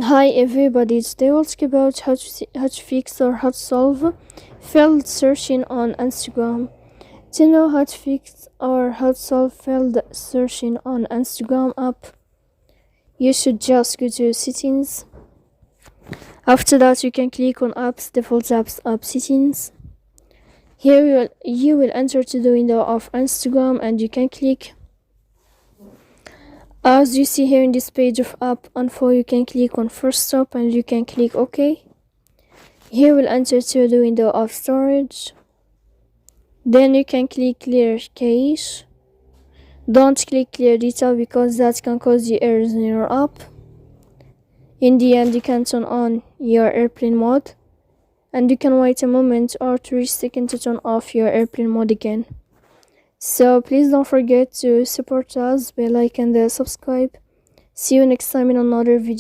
Hi everybody, today we'll talk about how to fix or how to solve failed searching on Instagram. To know how to fix or how to solve failed searching on Instagram app, you should just go to settings. After that, you can click on apps, default apps, app settings. Here you will enter to the window of Instagram and you can click. As you see here in this page of app info, you can click on first stop and you can click OK. Here we'll enter to the window of storage. Then you can click clear cache. Don't click clear data because that can cause you errors in your app. In the end, you can turn on your airplane mode and you can wait a moment or 3 seconds to turn off your airplane mode again. So please don't forget to support us by like and subscribe. See you next time in another video.